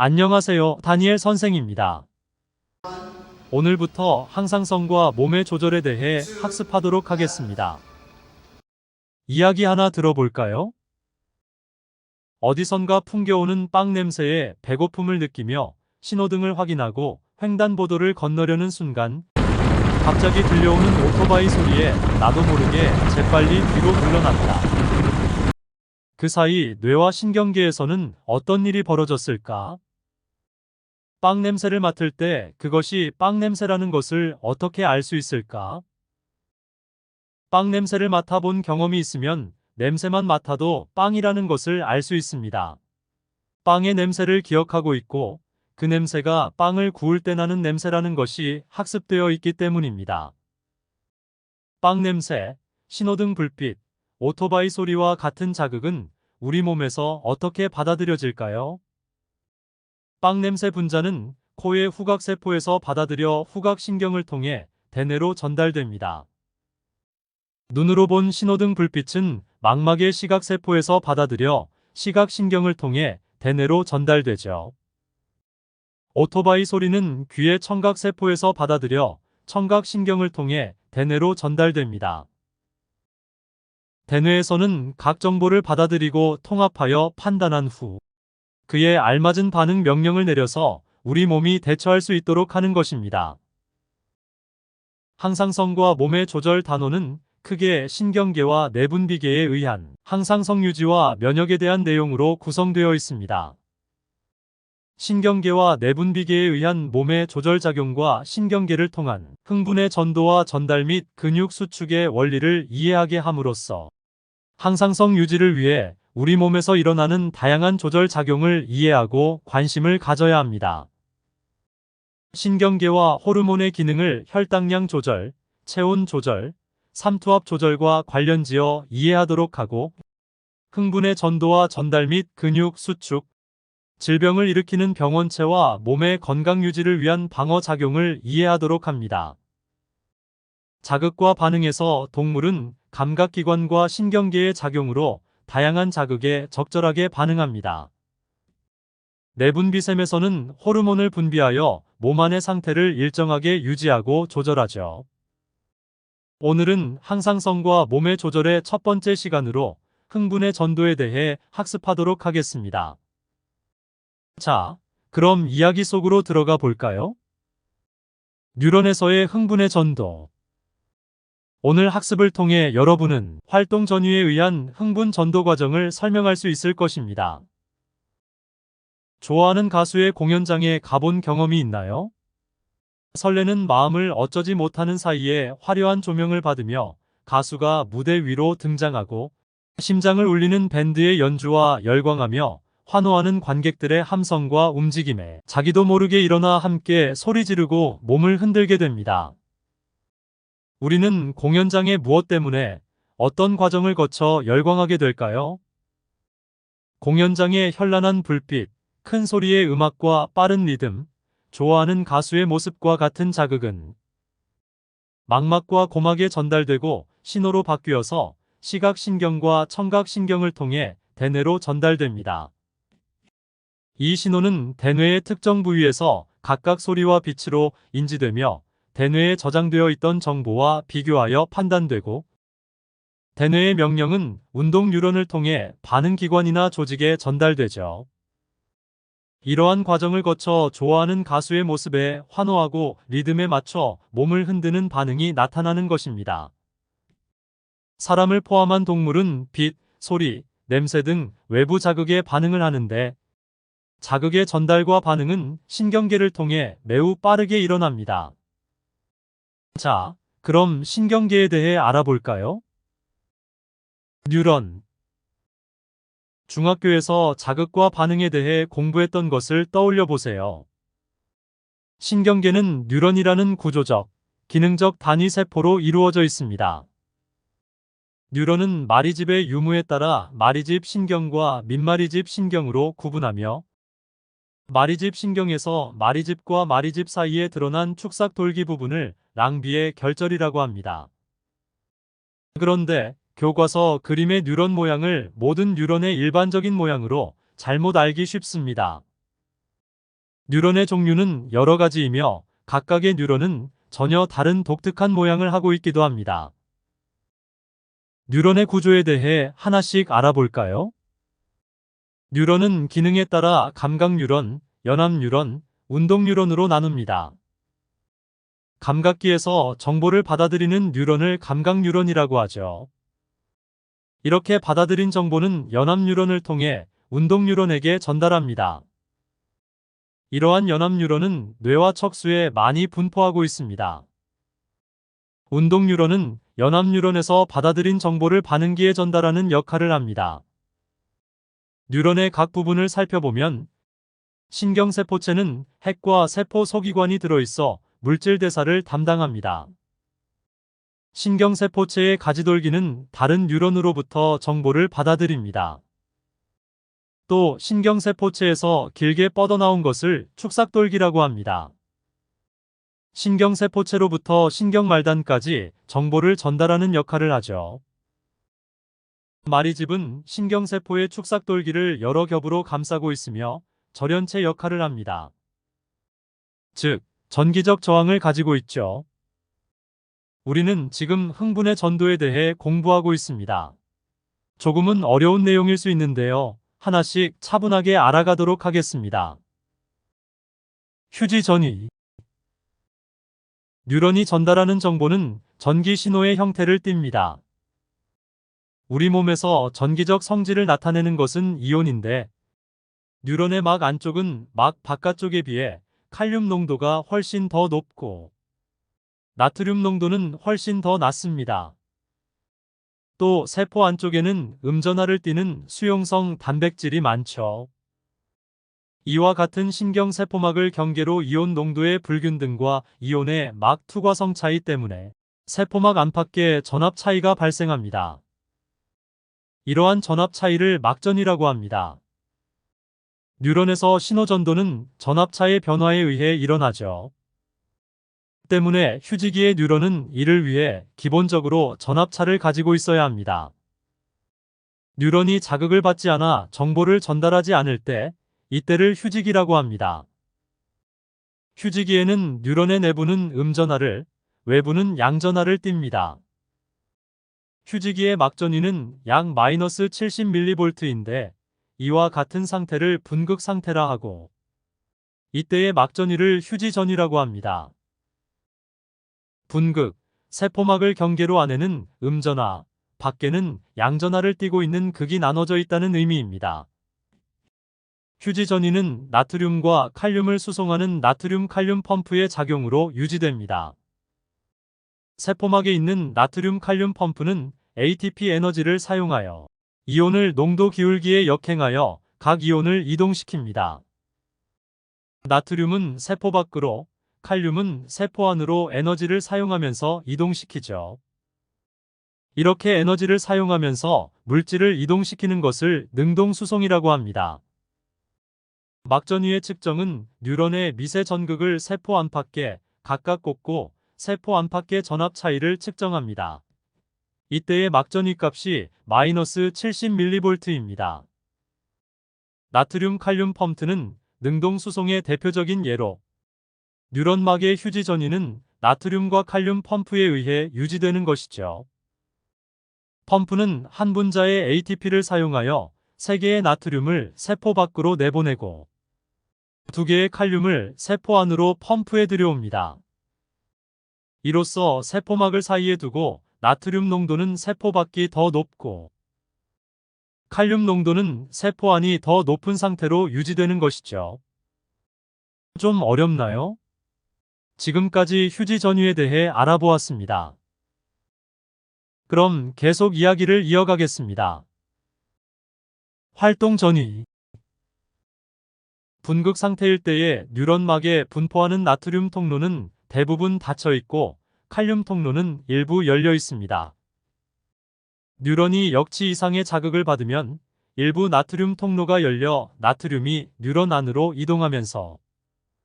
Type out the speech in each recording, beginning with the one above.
안녕하세요. 다니엘 선생입니다. 오늘부터 항상성과 몸의 조절에 대해 학습하도록 하겠습니다. 이야기 하나 들어볼까요? 어디선가 풍겨오는 빵 냄새에 배고픔을 느끼며 신호등을 확인하고 횡단보도를 건너려는 순간 갑자기 들려오는 오토바이 소리에 나도 모르게 재빨리 뒤로 물러납니다. 그 사이 뇌와 신경계에서는 어떤 일이 벌어졌을까? 빵 냄새를 맡을 때 그것이 빵 냄새라는 것을 어떻게 알 수 있을까? 빵 냄새를 맡아본 경험이 있으면 냄새만 맡아도 빵이라는 것을 알 수 있습니다. 빵의 냄새를 기억하고 있고 그 냄새가 빵을 구울 때 나는 냄새라는 것이 학습되어 있기 때문입니다. 빵 냄새, 신호등 불빛, 오토바이 소리와 같은 자극은 우리 몸에서 어떻게 받아들여질까요? 빵 냄새 분자는 코의 후각세포에서 받아들여 후각신경을 통해 대뇌로 전달됩니다. 눈으로 본 신호등 불빛은 망막의 시각세포에서 받아들여 시각신경을 통해 대뇌로 전달되죠. 오토바이 소리는 귀의 청각세포에서 받아들여 청각신경을 통해 대뇌로 전달됩니다. 대뇌에서는 각 정보를 받아들이고 통합하여 판단한 후 그에 알맞은 반응 명령을 내려서 우리 몸이 대처할 수 있도록 하는 것입니다. 항상성과 몸의 조절 단원은 크게 신경계와 내분비계에 의한 항상성 유지와 면역에 대한 내용으로 구성되어 있습니다. 신경계와 내분비계에 의한 몸의 조절작용과 신경계를 통한 흥분의 전도와 전달 및 근육 수축의 원리를 이해하게 함으로써 항상성 유지를 위해 우리 몸에서 일어나는 다양한 조절 작용을 이해하고 관심을 가져야 합니다. 신경계와 호르몬의 기능을 혈당량 조절, 체온 조절, 삼투압 조절과 관련지어 이해하도록 하고 흥분의 전도와 전달 및 근육 수축, 질병을 일으키는 병원체와 몸의 건강 유지를 위한 방어 작용을 이해하도록 합니다. 자극과 반응에서 동물은 감각기관과 신경계의 작용으로 다양한 자극에 적절하게 반응합니다. 내분비샘에서는 호르몬을 분비하여 몸 안의 상태를 일정하게 유지하고 조절하죠. 오늘은 항상성과 몸의 조절의 첫 번째 시간으로 흥분의 전도에 대해 학습하도록 하겠습니다. 자, 그럼 이야기 속으로 들어가 볼까요? 뉴런에서의 흥분의 전도. 오늘 학습을 통해 여러분은 활동 전후에 의한 흥분 전도 과정을 설명할 수 있을 것입니다. 좋아하는 가수의 공연장에 가본 경험이 있나요? 설레는 마음을 어쩌지 못하는 사이에 화려한 조명을 받으며 가수가 무대 위로 등장하고 심장을 울리는 밴드의 연주와 열광하며 환호하는 관객들의 함성과 움직임에 자기도 모르게 일어나 함께 소리 지르고 몸을 흔들게 됩니다. 우리는 공연장에 무엇 때문에 어떤 과정을 거쳐 열광하게 될까요? 공연장의 현란한 불빛, 큰 소리의 음악과 빠른 리듬, 좋아하는 가수의 모습과 같은 자극은 망막과 고막에 전달되고 신호로 바뀌어서 시각신경과 청각신경을 통해 대뇌로 전달됩니다. 이 신호는 대뇌의 특정 부위에서 각각 소리와 빛으로 인지되며 대뇌에 저장되어 있던 정보와 비교하여 판단되고 대뇌의 명령은 운동 뉴런을 통해 반응기관이나 조직에 전달되죠. 이러한 과정을 거쳐 좋아하는 가수의 모습에 환호하고 리듬에 맞춰 몸을 흔드는 반응이 나타나는 것입니다. 사람을 포함한 동물은 빛, 소리, 냄새 등 외부 자극에 반응을 하는데 자극의 전달과 반응은 신경계를 통해 매우 빠르게 일어납니다. 자, 그럼 신경계에 대해 알아볼까요? 뉴런. 중학교에서 자극과 반응에 대해 공부했던 것을 떠올려 보세요. 신경계는 뉴런이라는 구조적, 기능적 단위 세포로 이루어져 있습니다. 뉴런은 마리집의 유무에 따라 마리집 신경과 민마리집 신경으로 구분하며 마리집 신경에서 마리집과 마리집 사이에 드러난 축삭돌기 부분을 랑비의 결절이라고 합니다. 그런데 교과서 그림의 뉴런 모양을 모든 뉴런의 일반적인 모양으로 잘못 알기 쉽습니다. 뉴런의 종류는 여러 가지이며 각각의 뉴런은 전혀 다른 독특한 모양을 하고 있기도 합니다. 뉴런의 구조에 대해 하나씩 알아볼까요? 뉴런은 기능에 따라 감각 뉴런, 연합 뉴런, 운동 뉴런으로 나눕니다. 감각기에서 정보를 받아들이는 뉴런을 감각 뉴런이라고 하죠. 이렇게 받아들인 정보는 연합 뉴런을 통해 운동 뉴런에게 전달합니다. 이러한 연합 뉴런은 뇌와 척수에 많이 분포하고 있습니다. 운동 뉴런은 연합 뉴런에서 받아들인 정보를 반응기에 전달하는 역할을 합니다. 뉴런의 각 부분을 살펴보면 신경세포체는 핵과 세포 소기관이 들어있어 물질 대사를 담당합니다. 신경세포체의 가지돌기는 다른 뉴런으로부터 정보를 받아들입니다. 또 신경세포체에서 길게 뻗어나온 것을 축삭돌기라고 합니다. 신경세포체로부터 신경말단까지 정보를 전달하는 역할을 하죠. 마리집은 신경세포의 축삭돌기를 여러 겹으로 감싸고 있으며 절연체 역할을 합니다. 즉, 전기적 저항을 가지고 있죠. 우리는 지금 흥분의 전도에 대해 공부하고 있습니다. 조금은 어려운 내용일 수 있는데요. 하나씩 차분하게 알아가도록 하겠습니다. 휴지 전이. 뉴런이 전달하는 정보는 전기 신호의 형태를 띱니다. 우리 몸에서 전기적 성질을 나타내는 것은 이온인데 뉴런의 막 안쪽은 막 바깥쪽에 비해 칼륨 농도가 훨씬 더 높고 나트륨 농도는 훨씬 더 낮습니다. 또 세포 안쪽에는 음전하를 띠는 수용성 단백질이 많죠. 이와 같은 신경세포막을 경계로 이온 농도의 불균등과 이온의 막 투과성 차이 때문에 세포막 안팎에 전압 차이가 발생합니다. 이러한 전압 차이를 막전이라고 합니다. 뉴런에서 신호전도는 전압차의 변화에 의해 일어나죠. 때문에 휴지기의 뉴런은 이를 위해 기본적으로 전압차를 가지고 있어야 합니다. 뉴런이 자극을 받지 않아 정보를 전달하지 않을 때 이때를 휴지기라고 합니다. 휴지기에는 뉴런의 내부는 음전하를, 외부는 양전하를 띱니다. 휴지기의 막전위는 약 -70mV인데 이와 같은 상태를 분극 상태라 하고 이때의 막전위를 휴지전위라고 합니다. 분극, 세포막을 경계로 안에는 음전하, 밖에는 양전하를 띠고 있는 극이 나눠져 있다는 의미입니다. 휴지전위는 나트륨과 칼륨을 수송하는 나트륨 칼륨 펌프의 작용으로 유지됩니다. 세포막에 있는 나트륨 칼륨 펌프는 ATP 에너지를 사용하여 이온을 농도 기울기에 역행하여 각 이온을 이동시킵니다. 나트륨은 세포 밖으로, 칼륨은 세포 안으로 에너지를 사용하면서 이동시키죠. 이렇게 에너지를 사용하면서 물질을 이동시키는 것을 능동수송이라고 합니다. 막전위의 측정은 뉴런의 미세 전극을 세포 안팎에 각각 꽂고 세포 안팎의 전압 차이를 측정합니다. 이때의 막전위 값이 -70mV입니다. 나트륨 칼륨 펌프는 능동수송의 대표적인 예로 뉴런막의 휴지 전위는 나트륨과 칼륨 펌프에 의해 유지되는 것이죠. 펌프는 한 분자의 ATP를 사용하여 3개의 나트륨을 세포 밖으로 내보내고 2개의 칼륨을 세포 안으로 펌프에 들여옵니다. 이로써 세포막을 사이에 두고 나트륨 농도는 세포 밖이 더 높고 칼륨 농도는 세포 안이 더 높은 상태로 유지되는 것이죠. 좀 어렵나요? 지금까지 휴지 전위에 대해 알아보았습니다. 그럼 계속 이야기를 이어가겠습니다. 활동 전위. 분극 상태일 때의 뉴런막에 분포하는 나트륨 통로는 대부분 닫혀 있고 칼륨 통로는 일부 열려 있습니다. 뉴런이 역치 이상의 자극을 받으면 일부 나트륨 통로가 열려 나트륨이 뉴런 안으로 이동하면서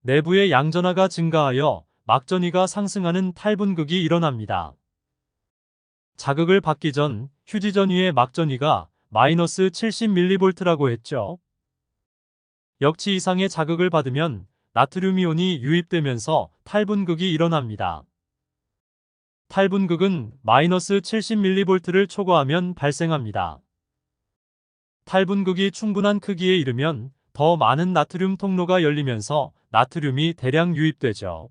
내부의 양전하가 증가하여 막전위가 상승하는 탈분극이 일어납니다. 자극을 받기 전 휴지 전위의 막전위가 -70mV라고 했죠. 역치 이상의 자극을 받으면 나트륨이온이 유입되면서 탈분극이 일어납니다. 탈분극은 마이너스 70mV를 초과하면 발생합니다. 탈분극이 충분한 크기에 이르면 더 많은 나트륨 통로가 열리면서 나트륨이 대량 유입되죠.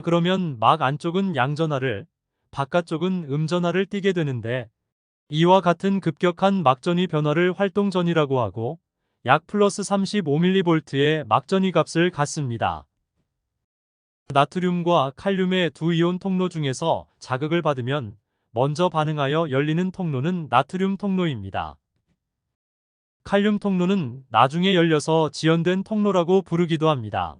그러면 막 안쪽은 양전하를, 바깥쪽은 음전하를 띠게 되는데, 이와 같은 급격한 막전위 변화를 활동전이라고 하고 약 플러스 35mV의 막전위 값을 갖습니다. 나트륨과 칼륨의 두 이온 통로 중에서 자극을 받으면 먼저 반응하여 열리는 통로는 나트륨 통로입니다. 칼륨 통로는 나중에 열려서 지연된 통로라고 부르기도 합니다.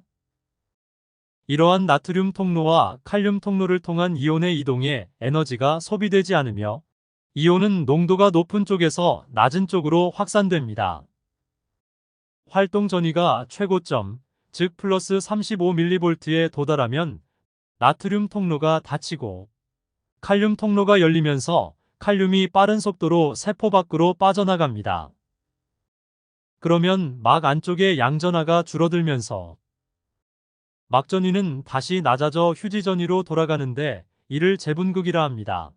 이러한 나트륨 통로와 칼륨 통로를 통한 이온의 이동에 에너지가 소비되지 않으며 이온은 농도가 높은 쪽에서 낮은 쪽으로 확산됩니다. 활동 전위가 최고점, 즉 플러스 35mV에 도달하면 나트륨 통로가 닫히고 칼륨 통로가 열리면서 칼륨이 빠른 속도로 세포 밖으로 빠져나갑니다. 그러면 막 안쪽의 양전하가 줄어들면서 막전위는 다시 낮아져 휴지전위로 돌아가는데 이를 재분극이라 합니다.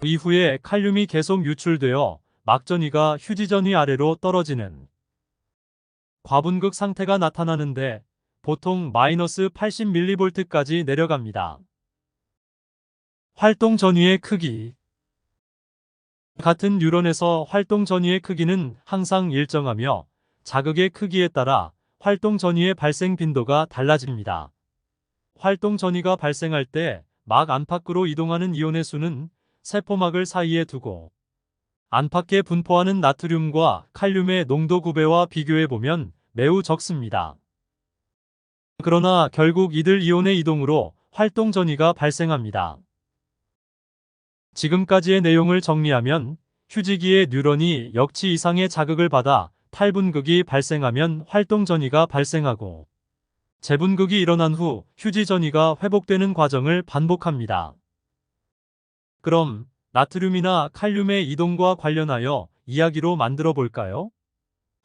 이후에 칼륨이 계속 유출되어 막전위가 휴지전위 아래로 떨어지는 과분극 상태가 나타나는데 보통 마이너스 80mV까지 내려갑니다. 활동 전위의 크기. 같은 뉴런에서 활동 전위의 크기는 항상 일정하며 자극의 크기에 따라 활동 전위의 발생 빈도가 달라집니다. 활동 전위가 발생할 때 막 안팎으로 이동하는 이온의 수는 세포막을 사이에 두고 안팎에 분포하는 나트륨과 칼륨의 농도 구배와 비교해 보면 매우 적습니다. 그러나 결국 이들 이온의 이동으로 활동 전위가 발생합니다. 지금까지의 내용을 정리하면 휴지기의 뉴런이 역치 이상의 자극을 받아 탈분극이 발생하면 활동 전위가 발생하고 재분극이 일어난 후 휴지 전위가 회복되는 과정을 반복합니다. 그럼 나트륨이나 칼륨의 이동과 관련하여 이야기로 만들어 볼까요?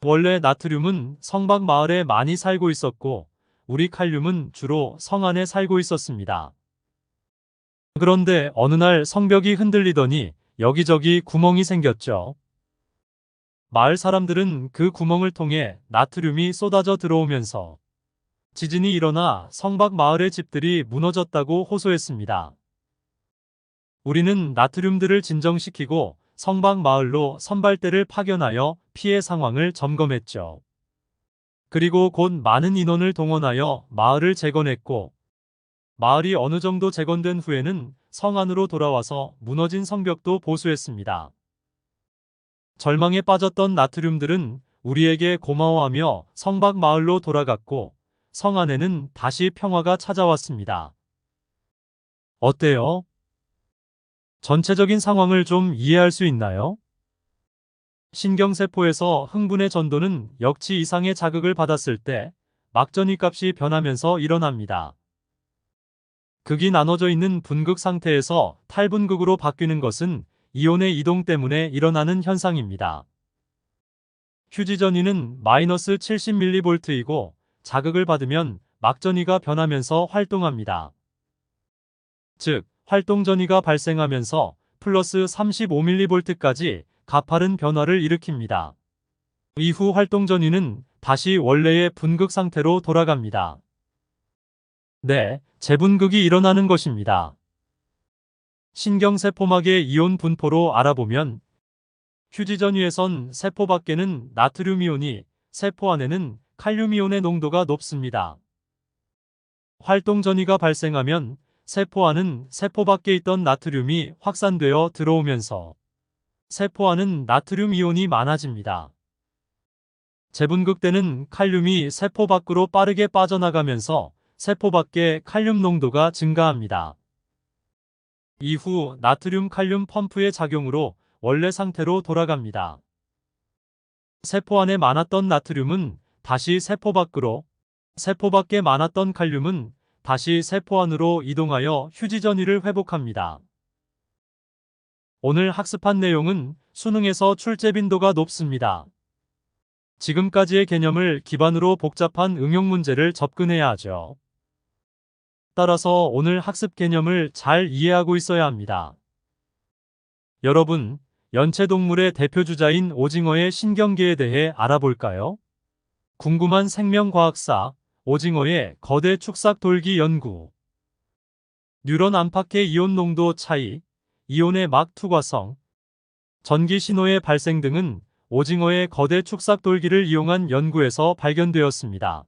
원래 나트륨은 성박 마을에 많이 살고 있었고 우리 칼륨은 주로 성 안에 살고 있었습니다. 그런데 어느 날 성벽이 흔들리더니 여기저기 구멍이 생겼죠. 마을 사람들은 그 구멍을 통해 나트륨이 쏟아져 들어오면서 지진이 일어나 성박 마을의 집들이 무너졌다고 호소했습니다. 우리는 나트륨들을 진정시키고 성박 마을로 선발대를 파견하여 피해 상황을 점검했죠. 그리고 곧 많은 인원을 동원하여 마을을 재건했고 마을이 어느 정도 재건된 후에는 성 안으로 돌아와서 무너진 성벽도 보수했습니다. 절망에 빠졌던 나트륨들은 우리에게 고마워하며 성박 마을로 돌아갔고 성 안에는 다시 평화가 찾아왔습니다. 어때요? 전체적인 상황을 좀 이해할 수 있나요? 신경세포에서 흥분의 전도는 역치 이상의 자극을 받았을 때 막전위 값이 변하면서 일어납니다. 극이 나눠져 있는 분극 상태에서 탈분극으로 바뀌는 것은 이온의 이동 때문에 일어나는 현상입니다. 휴지 전위는 마이너스 70mV이고 자극을 받으면 막전위가 변하면서 활동합니다. 즉, 활동 전위가 발생하면서 플러스 35mV까지 가파른 변화를 일으킵니다. 이후 활동 전위는 다시 원래의 분극 상태로 돌아갑니다. 네, 재분극이 일어나는 것입니다. 신경세포막의 이온 분포로 알아보면 휴지 전위에선 세포 밖에는 나트륨 이온이, 세포 안에는 칼륨 이온의 농도가 높습니다. 활동 전위가 발생하면 세포 안은 세포 밖에 있던 나트륨이 확산되어 들어오면서 세포 안은 나트륨 이온이 많아집니다. 재분극 때는 칼륨이 세포 밖으로 빠르게 빠져나가면서 세포 밖에 칼륨 농도가 증가합니다. 이후 나트륨 칼륨 펌프의 작용으로 원래 상태로 돌아갑니다. 세포 안에 많았던 나트륨은 다시 세포 밖으로, 세포 밖에 많았던 칼륨은 다시 세포 안으로 이동하여 휴지 전위를 회복합니다. 오늘 학습한 내용은 수능에서 출제 빈도가 높습니다. 지금까지의 개념을 기반으로 복잡한 응용 문제를 접근해야 하죠. 따라서 오늘 학습 개념을 잘 이해하고 있어야 합니다. 여러분, 연체동물의 대표주자인 오징어의 신경계에 대해 알아볼까요? 궁금한 생명과학사, 오징어의 거대 축삭돌기 연구. 뉴런 안팎의 이온 농도 차이, 이온의 막 투과성, 전기 신호의 발생 등은 오징어의 거대 축삭돌기를 이용한 연구에서 발견되었습니다.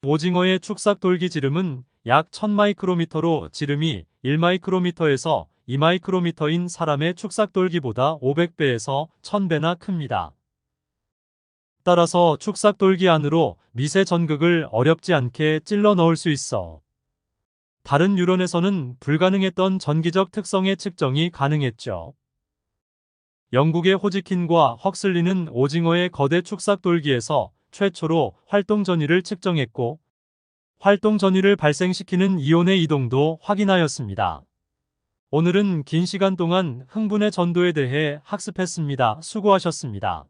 오징어의 축삭돌기 지름은 약 1000마이크로미터로 지름이 1마이크로미터에서 2마이크로미터인 사람의 축삭돌기보다 500배에서 1000배나 큽니다. 따라서 축삭돌기 안으로 미세 전극을 어렵지 않게 찔러 넣을 수 있어 다른 유런에서는 불가능했던 전기적 특성의 측정이 가능했죠. 영국의 호지킨과 헉슬리는 오징어의 거대 축삭돌기에서 최초로 활동 전위를 측정했고 활동 전위를 발생시키는 이온의 이동도 확인하였습니다. 오늘은 긴 시간 동안 흥분의 전도에 대해 학습했습니다. 수고하셨습니다.